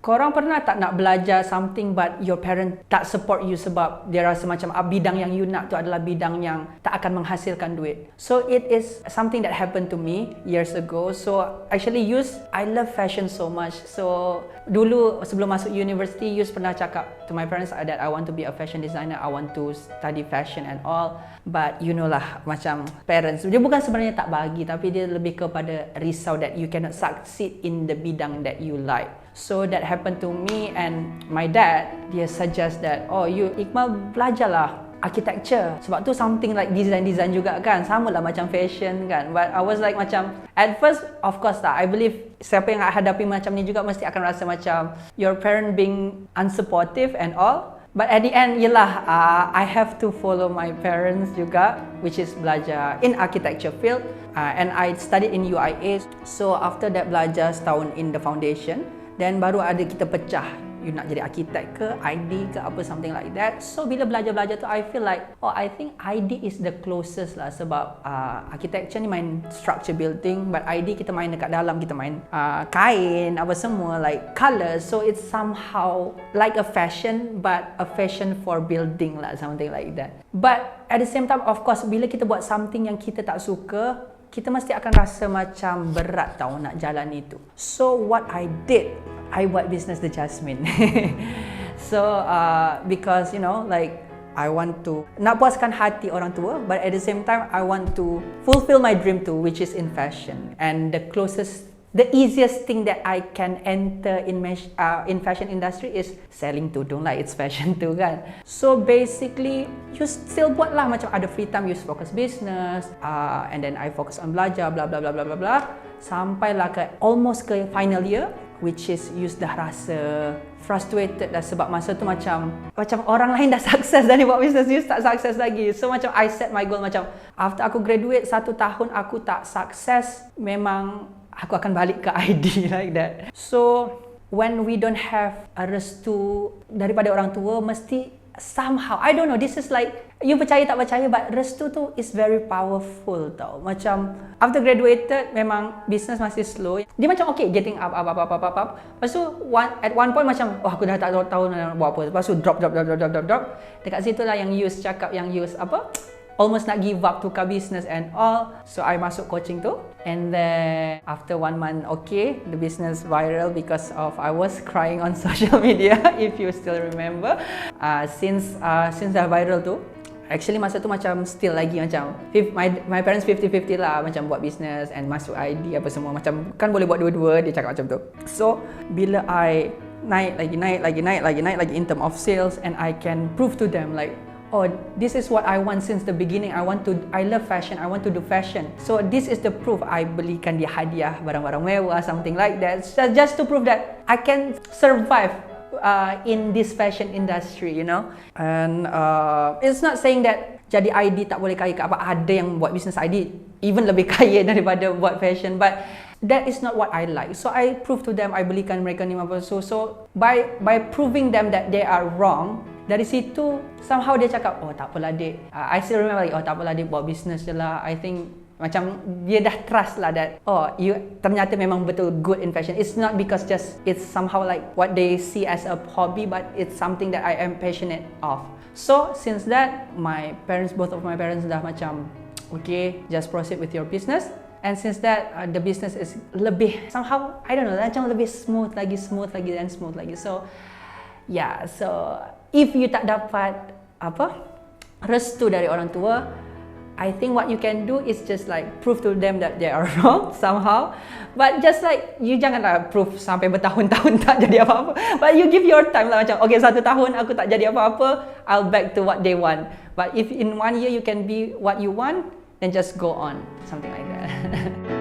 Korang pernah tak nak belajar something but your parent tak support you sebab dia rasa macam bidang yang you nak tu adalah bidang yang tak akan menghasilkan duit. So it is something that happened to me years ago. So actually I love fashion so much. So dulu sebelum masuk university, Yus pernah cakap to my parents that I want to be a fashion designer, I want to study fashion and all. But you know lah, macam parents, dia bukan sebenarnya tak bagi, tapi dia lebih kepada risau that you cannot succeed in the bidang that you like. So that happened to me, and my dad, dia suggest that, oh you Iqmal belajarlah architecture, sebab tu something like design juga kan, sama lah macam fashion kan. But I was like macam, at first of course lah, I believe siapa yang hadapi macam ni juga mesti akan rasa macam your parent being unsupportive and all. But at the end, yelah, I have to follow my parents juga, which is belajar in architecture field, and I studied in UIA. So after that belajar setahun in the foundation, then baru ada kita pecah, you nak jadi arkitek ke, ID ke apa, something like that. So bila belajar tu, I feel like, oh I think ID is the closest lah, sebab architecture ni main structure building, but ID kita main dekat dalam, kita main kain apa semua, like colours. So it's somehow like a fashion, but a fashion for building lah, something like that. But at the same time, of course, bila kita buat something yang kita tak suka, kita mesti akan rasa macam berat tau nak jalan itu. So what I did, I buat business The Jasmine. So because you know, like I want to nak puaskan hati orang tua, but at the same time I want to fulfill my dream too, which is in fashion. And the easiest thing that I can enter in fashion industry is selling tudung lah. It's fashion too kan. So basically, you still buat lah macam ada free time, you focus business, and then I focus on belajar, bla bla bla bla bla bla. Sampailah ke almost ke final year, which is you dah rasa frustrated dah, sebab masa tu macam orang lain dah sukses dan buat business, you tak sukses lagi. So macam I set my goal macam after aku graduate 1 tahun aku tak sukses, memang aku akan balik ke ID like that. So when we don't have a restu daripada orang tua, mesti somehow, I don't know, this is like, you percaya tak percaya, but restu tu is very powerful tau. Macam after graduated, memang business masih slow. Dia macam okay, getting up. Lepas tu at one point macam, oh aku dah tak tahu nak buat apa. Lepas tu drop. Dekat situ lah yang Yus cakap, yang Yus almost nak give up tukar business and all. So I masuk coaching tu, and then after 1 month, okay, the business viral because of I was crying on social media. If you still remember, since dah viral tu, actually masa tu macam still lagi macam my parents 50-50 lah, macam buat business and masuk ID apa semua, macam kan boleh buat dua-dua, dia cakap macam tu. So bila I naik lagi in term of sales, and I can prove to them like, oh, this is what I want since the beginning. I love fashion. I want to do fashion. So this is the proof. I belikan dia hadiah, barang-barang mewah, something like that, just to prove that I can survive in this fashion industry, you know. And it's not saying that jadi ID tak boleh kaya ke apa. Ada yang buat business ID even lebih kaya daripada buat fashion, but that is not what I like. So I prove to them, I belikan mereka ni apa. So by proving them that they are wrong, dari situ somehow dia cakap, oh tak apalah dik, I still remember like, oh tak apalah dik, buat business je lah. I think macam dia dah trust lah that, oh you ternyata memang betul good in fashion. It's not because just it's somehow like what they see as a hobby, but it's something that I am passionate of. So since that, both of my parents dah macam, okay, just proceed with your business. And since that, the business is lebih somehow, I don't know, macam lebih smooth lagi. So yeah, so if you tak dapat restu dari orang tua, I think what you can do is just like prove to them that they are wrong somehow. But just like, you janganlah prove sampai bertahun-tahun tak jadi apa-apa. But you give your time lah, macam okay 1 tahun aku tak jadi apa-apa, I'll back to what they want. But if in 1 year you can be what you want, then just go on, something like that.